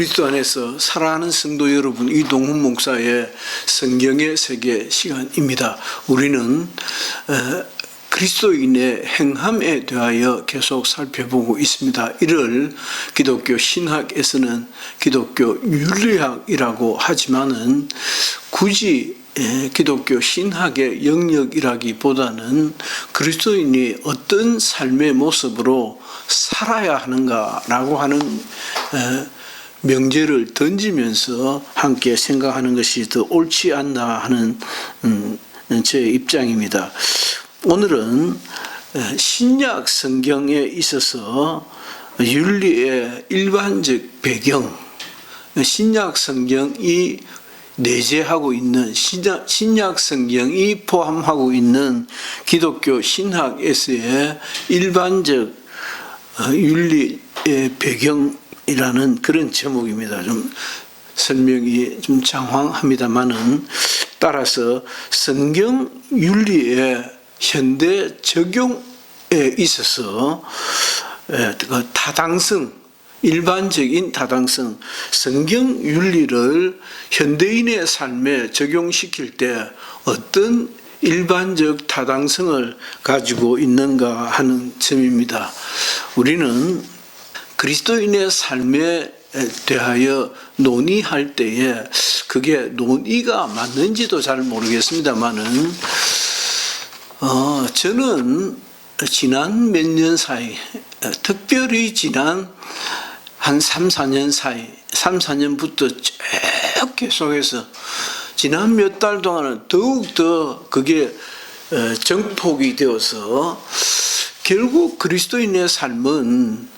그리스도 안에서 사랑하는 성도 여러분, 이동훈 목사의 성경의 세계 시간입니다. 우리는 그리스도인의 행함에 대하여 계속 살펴보고 있습니다. 이를 기독교 신학에서는 기독교 윤리학이라고 하지만은 굳이 기독교 신학의 영역이라기보다는 그리스도인이 어떤 삶의 모습으로 살아야 하는가라고 하는 명제를 던지면서 함께 생각하는 것이 더 옳지 않나 하는 제 입장입니다. 오늘은 신약 성경에 있어서 윤리의 일반적 배경, 신약 성경이 내재하고 있는, 신약 성경이 포함하고 있는 기독교 신학에서의 일반적 윤리의 배경이라는 그런 제목입니다. 좀 설명이 좀 장황합니다만은, 따라서 성경 윤리의 현대 적용에 있어서 타당성, 일반적인 타당성, 성경 윤리를 현대인의 삶에 적용시킬 때 어떤 일반적 타당성을 가지고 있는가 하는 점입니다. 우리는 그리스도인의 삶에 대하여 논의할 때에 그게 논의가 맞는지도 잘 모르겠습니다만은, 저는 지난 몇 년 사이, 특별히 지난 한 3, 4년 사이, 3, 4년부터 쭉 계속해서 지난 몇 달 동안은 더욱더 그게 정폭이 되어서 결국 그리스도인의 삶은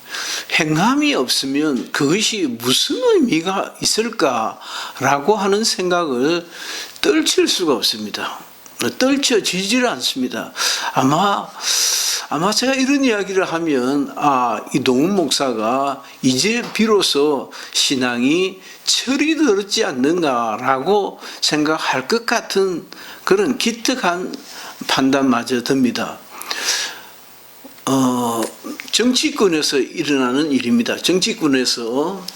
행함이 없으면 그것이 무슨 의미가 있을까라고 하는 생각을 떨칠 수가 없습니다. 떨쳐지질 않습니다. 아마 제가 이런 이야기를 하면, 이동훈 목사가 이제 비로소 신앙이 철이 들었지 않는가라고 생각할 것 같은 그런 기특한 판단마저 듭니다. 정치권에서 일어나는 일입니다. 정치권에서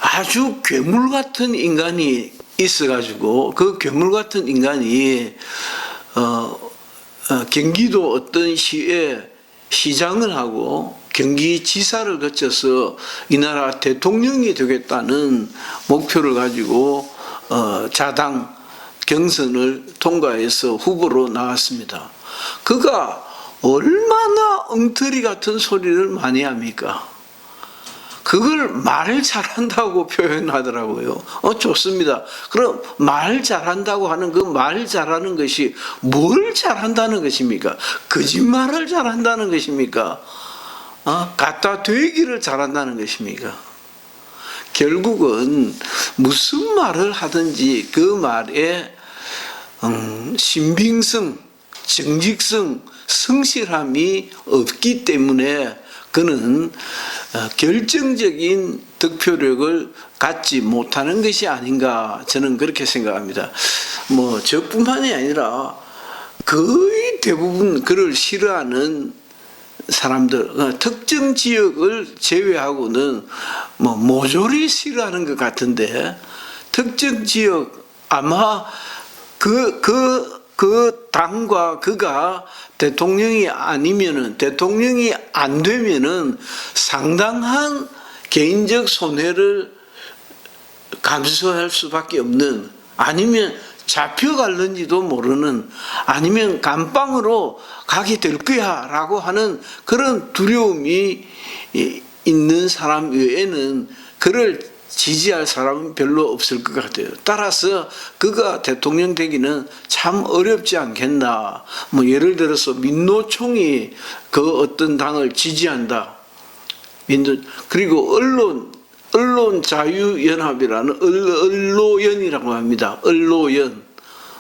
아주 괴물 같은 인간이 있어가지고 그 괴물 같은 인간이 경기도 어떤 시에 시장을 하고 경기지사를 거쳐서 이 나라 대통령이 되겠다는 목표를 가지고 자당 경선을 통과해서 후보로 나왔습니다. 그가 얼마나 엉터리 같은 소리를 많이 합니까? 그걸 말 잘한다고 표현하더라고요. 좋습니다. 그럼 말 잘한다고 하는 그 말 잘하는 것이 뭘 잘한다는 것입니까? 거짓말을 잘한다는 것입니까? 갖다 되기를 잘한다는 것입니까? 결국은 무슨 말을 하든지 그 말에 신빙성, 정직성, 성실함이 없기 때문에 그는 결정적인 득표력을 갖지 못하는 것이 아닌가, 저는 그렇게 생각합니다. 저뿐만이 아니라 거의 대부분 그를 싫어하는 사람들, 특정 지역을 제외하고는 모조리 싫어하는 것 같은데, 특정 지역, 아마 그 당과 그가 대통령이 안 되면은 상당한 개인적 손해를 감수할 수밖에 없는, 아니면 잡혀갈는지도 모르는, 아니면 감방으로 가게 될 거야 라고 하는 그런 두려움이 있는 사람 외에는 그를 지지할 사람은 별로 없을 것 같아요. 따라서 그가 대통령 되기는 참 어렵지 않겠나. 예를 들어서 민노총이 그 어떤 당을 지지한다. 그리고 언론자유연합이라는 언로연이라고 합니다.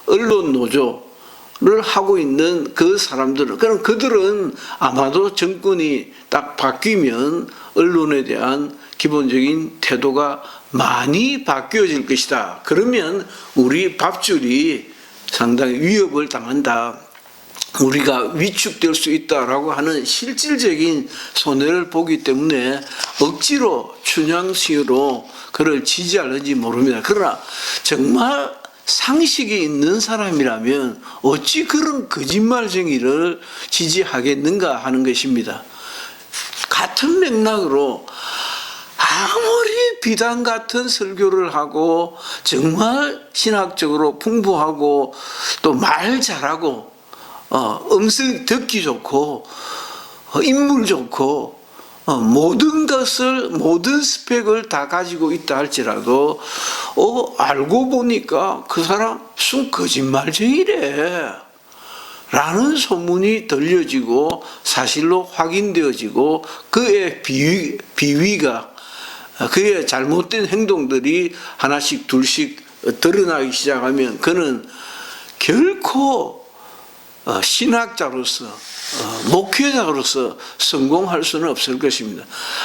언론노조를 하고 있는 그 사람들은, 그럼 그들은 아마도 정권이 딱 바뀌면 언론에 대한 기본적인 태도가 많이 바뀌어질 것이다. 그러면 우리 밥줄이 상당히 위협을 당한다. 우리가 위축될 수 있다라고 하는 실질적인 손해를 보기 때문에 억지로 춘향시로 그를 지지하는지 모릅니다. 그러나 정말 상식이 있는 사람이라면 어찌 그런 거짓말쟁이를 지지하겠는가 하는 것입니다. 같은 맥락으로 아무리 비단 같은 설교를 하고 정말 신학적으로 풍부하고 또 말 잘하고 음성 듣기 좋고 인물 좋고 모든 것을 모든 스펙을 다 가지고 있다 할지라도 알고 보니까 그 사람 무슨 거짓말쟁이래 라는 소문이 들려지고 사실로 확인되어지고 그의 비위가 그의 잘못된 행동들이 하나씩 둘씩 드러나기 시작하면 그는 결코 신학자로서 목회자로서 성공할 수는 없을 것입니다.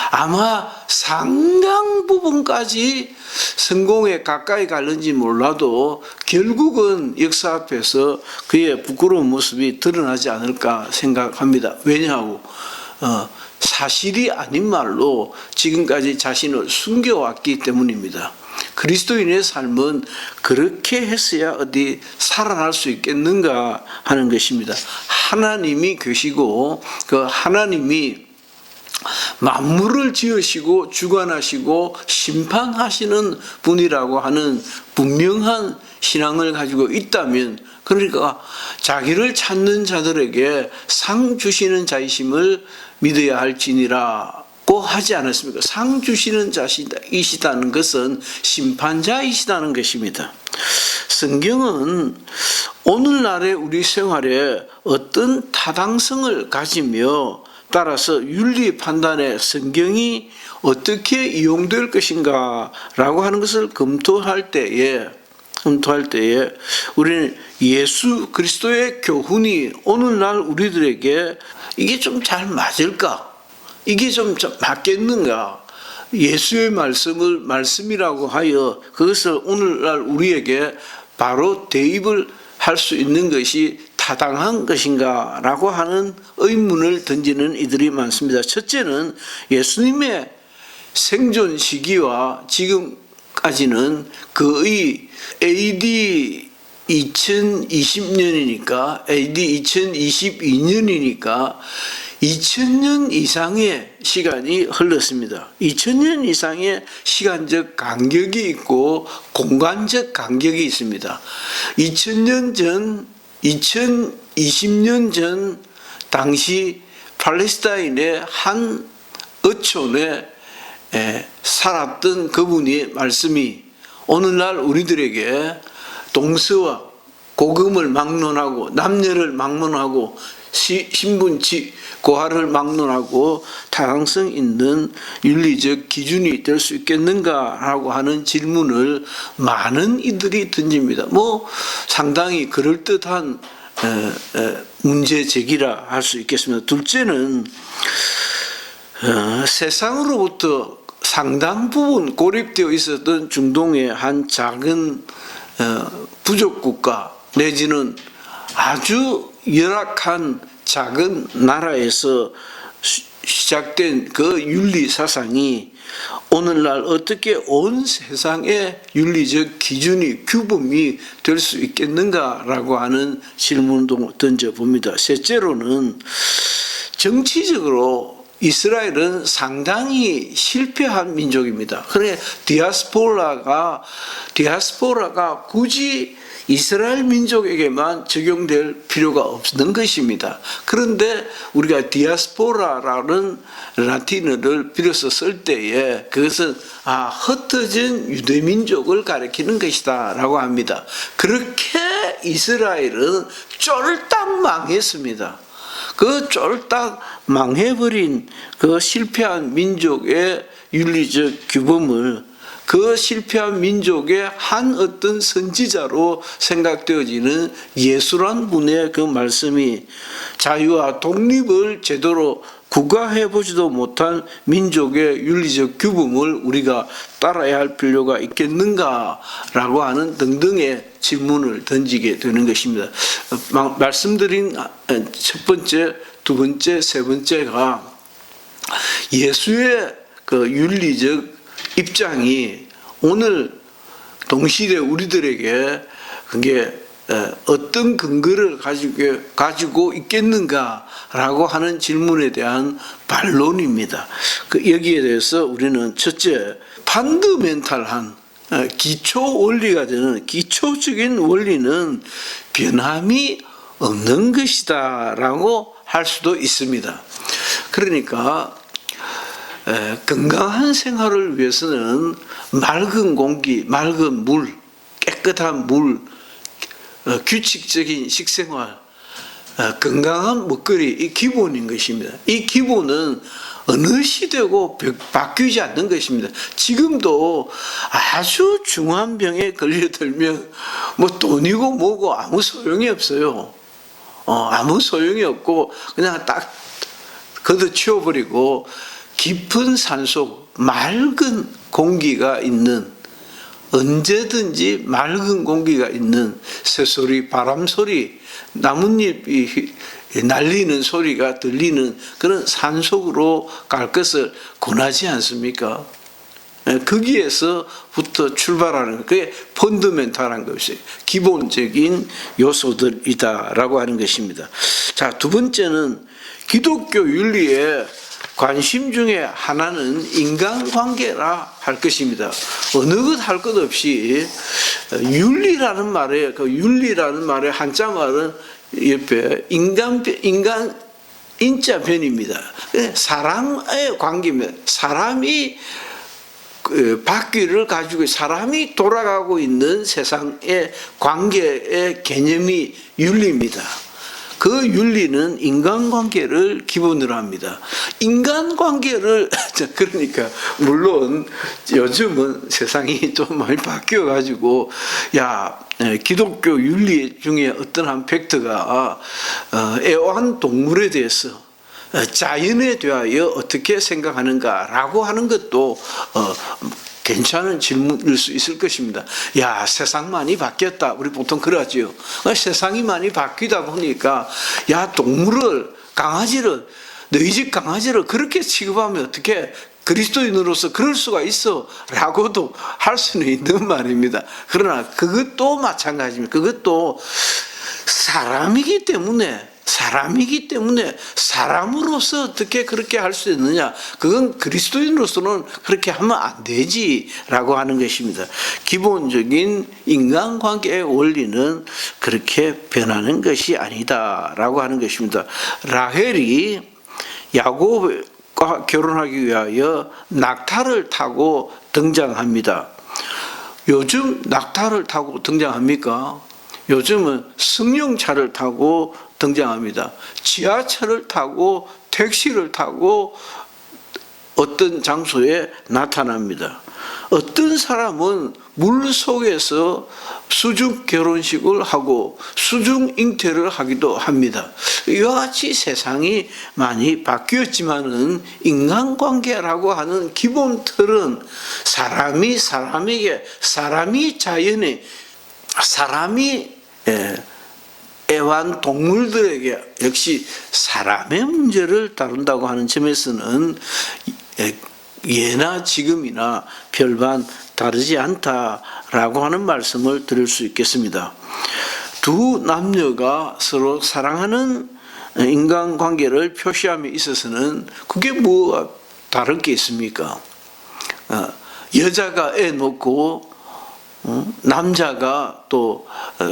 아마 상당 부분까지 성공에 가까이 갈는지 몰라도 결국은 역사 앞에서 그의 부끄러운 모습이 드러나지 않을까 생각합니다. 왜냐하고 사실이 아닌 말로 지금까지 자신을 숨겨왔기 때문입니다. 그리스도인의 삶은 그렇게 했어야 어디 살아날 수 있겠는가 하는 것입니다. 하나님이 계시고 그 하나님이 만물을 지으시고 주관하시고 심판하시는 분이라고 하는 분명한 신앙을 가지고 있다면, 그러니까 자기를 찾는 자들에게 상 주시는 자이심을 믿어야 할지니라고 하지 않았습니까? 상 주시는 자이시다는 것은 심판자이시다는 것입니다. 성경은 오늘날의 우리 생활에 어떤 타당성을 가지며 따라서 윤리 판단에 성경이 어떻게 이용될 것인가 라고 하는 것을 검토할 때에 우리는 예수 그리스도의 교훈이 오늘날 우리들에게 이게 좀 잘 맞을까? 이게 좀 맞겠는가? 예수의 말씀을 말씀이라고 하여 그것을 오늘날 우리에게 바로 대입을 할 수 있는 것이 타당한 것인가 라고 하는 의문을 던지는 이들이 많습니다. 첫째는 예수님의 생존 시기와 지금까지는 거의 AD 2020년이니까 AD 2022년이니까 2000년 이상의 시간이 흘렀습니다. 2000년 이상의 시간적 간격이 있고 공간적 간격이 있습니다. 2000년 전, 2020년 전 당시 팔레스타인의 한 어촌에 살았던 그분의 말씀이 오늘날 우리들에게 동서와 고금을 막론하고 남녀를 막론하고 신분치 고하를 막론하고 타당성 있는 윤리적 기준이 될 수 있겠는가라고 하는 질문을 많은 이들이 던집니다. 상당히 그럴듯한 문제 제기라 할 수 있겠습니다. 둘째는 세상으로부터 상당 부분 고립되어 있었던 중동의 한 작은 부족 국가 내지는 아주 열악한 작은 나라에서 시작된 그 윤리 사상이 오늘날 어떻게 온 세상의 윤리적 기준이 규범이 될 수 있겠는가라고 하는 질문도 던져봅니다. 셋째로는 정치적으로 이스라엘은 상당히 실패한 민족입니다. 그래 디아스포라가 굳이 이스라엘 민족에게만 적용될 필요가 없는 것입니다. 그런데 우리가 디아스포라라는 라틴어를 빌어서 쓸 때에 그것은 흩어진 유대민족을 가리키는 것이다 라고 합니다. 그렇게 이스라엘은 쫄딱 망했습니다. 그 쫄딱 망해버린 그 실패한 민족의 윤리적 규범을 그 실패한 민족의 한 어떤 선지자로 생각되어지는 예수란 분의 그 말씀이 자유와 독립을 제대로 국가해보지도 못한 민족의 윤리적 규범을 우리가 따라야 할 필요가 있겠는가라고 하는 등등의 질문을 던지게 되는 것입니다. 말씀드린 첫 번째, 두 번째, 세 번째가 예수의 그 윤리적 입장이 오늘 동시대 우리들에게 그게 어떤 근거를 가지고 있겠는가라고 하는 질문에 대한 반론입니다. 여기에 대해서 우리는 첫째, 펀더멘탈한 기초 원리가 되는 기초적인 원리는 변함이 없는 것이다라고 할 수도 있습니다. 그러니까 건강한 생활을 위해서는 맑은 공기, 맑은 물, 깨끗한 물, 규칙적인 식생활, 건강한 먹거리, 이 기본인 것입니다. 이 기본은 어느 시대고 바뀌지 않는 것입니다. 지금도 아주 중한 병에 걸려들면 뭐 돈이고 뭐고 아무 소용이 없어요. 아무 소용이 없고 그냥 딱 걷어치워버리고 깊은 산속, 맑은 공기가 있는, 언제든지 맑은 공기가 있는 새소리, 바람소리, 나뭇잎이 날리는 소리가 들리는 그런 산속으로 갈 것을 권하지 않습니까? 거기에서부터 출발하는 것, 그게 펀더멘탈한 것이 기본적인 요소들이다라고 하는 것입니다. 자, 두 번째는 기독교 윤리의 관심 중에 하나는 인간관계라 할 것입니다. 어느 것 할 것 없이 윤리라는 말에, 그 윤리라는 말의 한자 말은 옆에 인자변입니다. 사람의 관계입니다. 사람이 바퀴를 가지고 사람이 돌아가고 있는 세상의 관계의 개념이 윤리입니다. 그 윤리는 인간관계를 기본으로 합니다. 인간관계를 그러니까 물론 요즘은 세상이 좀 많이 바뀌어 가지고 기독교 윤리 중에 어떤 한 팩트가 애완동물에 대해서 자연에 대하여 어떻게 생각하는가라고 하는 것도 괜찮은 질문일 수 있을 것입니다. 세상 많이 바뀌었다. 우리 보통 그러죠. 세상이 많이 바뀌다 보니까 동물을, 강아지를, 너희 집 강아지를 그렇게 취급하면 어떻게 그리스도인으로서 그럴 수가 있어 라고도 할 수는 있는 말입니다. 그러나 그것도 마찬가지입니다. 그것도 사람이기 때문에 사람으로서 어떻게 그렇게 할 수 있느냐, 그건 그리스도인으로서는 그렇게 하면 안 되지라고 하는 것입니다. 기본적인 인간관계의 원리는 그렇게 변하는 것이 아니다라고 하는 것입니다. 라헬이 야곱과 결혼하기 위하여 낙타를 타고 등장합니다. 요즘 낙타를 타고 등장합니까? 요즘은 승용차를 타고 등장합니다. 지하철을 타고 택시를 타고 어떤 장소에 나타납니다. 어떤 사람은 물 속에서 수중 결혼식을 하고 수중 잉태를 하기도 합니다. 이와 같이 세상이 많이 바뀌었지만은 인간관계라고 하는 기본 틀은 사람이 사람에게, 사람이 자연에, 사람이 애완동물들에게 역시 사람의 문제를 다룬다고 하는 점에서는 예나 지금이나 별반 다르지 않다라고 하는 말씀을 드릴 수 있겠습니다. 두 남녀가 서로 사랑하는 인간관계를 표시함에 있어서는 그게 뭐가 다를 게 있습니까? 여자가 애 놓고 남자가 또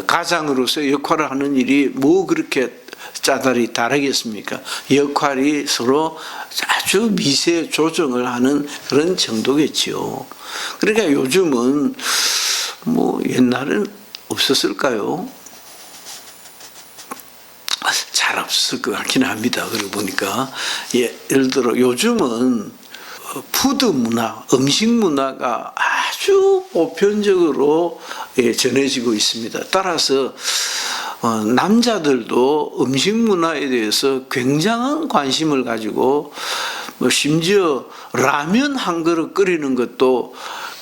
가장으로서 역할을 하는 일이 뭐 그렇게 짜다리 다르겠습니까? 역할이 서로 아주 미세 조정을 하는 그런 정도겠지요. 그러니까 요즘은 뭐 옛날엔 없었을까요? 잘 없을 것 같긴 합니다. 그러고 보니까 예를 들어 요즘은 푸드 문화, 음식 문화가 아주 보편적으로 전해지고 있습니다. 따라서 남자들도 음식 문화에 대해서 굉장한 관심을 가지고 심지어 라면 한 그릇 끓이는 것도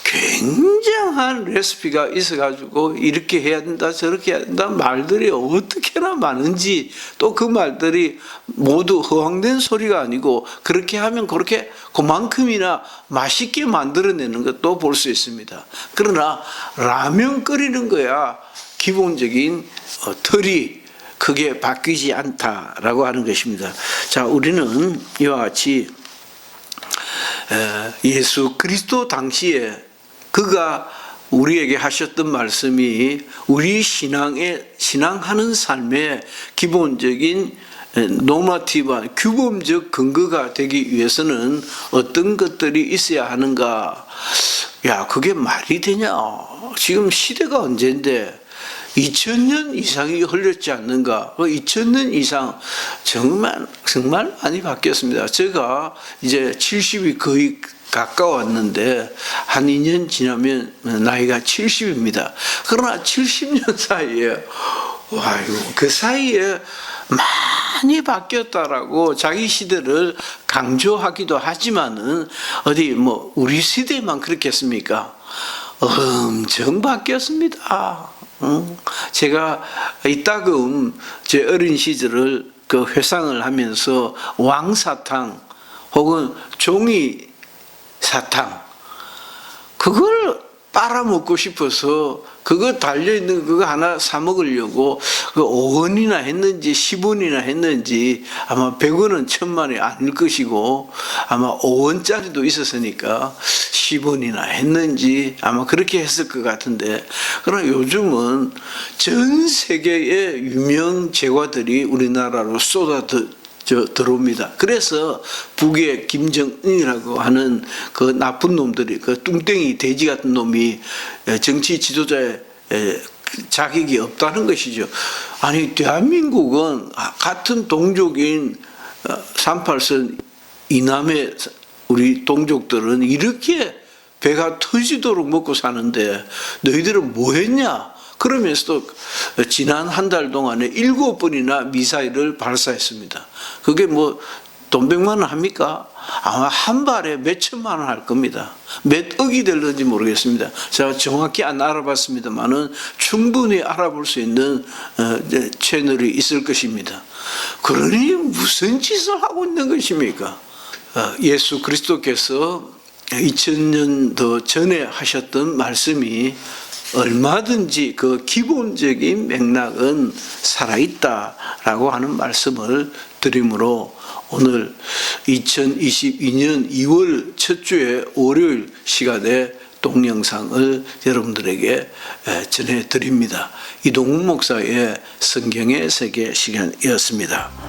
굉장한 레시피가 있어가지고 이렇게 해야 된다 저렇게 해야 된다 말들이 어떻게나 많은지, 또 그 말들이 모두 허황된 소리가 아니고 그렇게 하면 그렇게 그만큼이나 맛있게 만들어내는 것도 볼 수 있습니다. 그러나 라면 끓이는 거야 기본적인 틀이 크게 바뀌지 않다라고 하는 것입니다. 자, 우리는 이와 같이 예수 그리스도 당시에 그가 우리에게 하셨던 말씀이 우리 신앙하는 삶의 기본적인 노마티브, 규범적 근거가 되기 위해서는 어떤 것들이 있어야 하는가? 야, 그게 말이 되냐? 지금 시대가 언젠데 2000년 이상이 흘렀지 않는가? 2000년 이상 정말 많이 바뀌었습니다. 제가 이제 70이 거의 가까웠는데 한 2년 지나면 나이가 70입니다. 그러나 70년 사이에 그 사이에 많이 바뀌었다라고 자기 시대를 강조하기도 하지만은 어디 뭐 우리 시대만 그렇겠습니까? 엄청 바뀌었습니다. 제가 이따금 제 어린 시절을 그 회상을 하면서 왕사탕 혹은 종이 사탕 그걸 빨아먹고 싶어서 그거 달려있는 그거 하나 사 먹으려고 그 5원이나 했는지 10원이나 했는지 아마 100원은 1000만이 아닐 것이고 아마 5원짜리도 있었으니까 10원이나 했는지 아마 그렇게 했을 것 같은데, 그러나 요즘은 전 세계의 유명 제과들이 우리나라로 들어옵니다. 그래서 북의 김정은이라고 하는 그 나쁜 놈들이, 그 뚱땡이 돼지 같은 놈이 정치 지도자의 자격이 없다는 것이죠. 아니, 대한민국은 같은 동족인 38선 이남의 우리 동족들은 이렇게 배가 터지도록 먹고 사는데 너희들은 뭐 했냐? 그러면서도 지난 한 달 동안에 7번이나 미사일을 발사했습니다. 그게 뭐 돈 100만 원 합니까? 아마 한 발에 몇 천만 원 할 겁니다. 몇 억이 될는지 모르겠습니다. 제가 정확히 안 알아봤습니다만은 충분히 알아볼 수 있는 채널이 있을 것입니다. 그러니 무슨 짓을 하고 있는 것입니까? 예수 그리스도께서 2000년 더 전에 하셨던 말씀이 얼마든지 그 기본적인 맥락은 살아있다라고 하는 말씀을 드림으로 오늘 2022년 2월 첫 주의 월요일 시간에 동영상을 여러분들에게 전해드립니다. 이동훈 목사의 성경의 세계 시간이었습니다.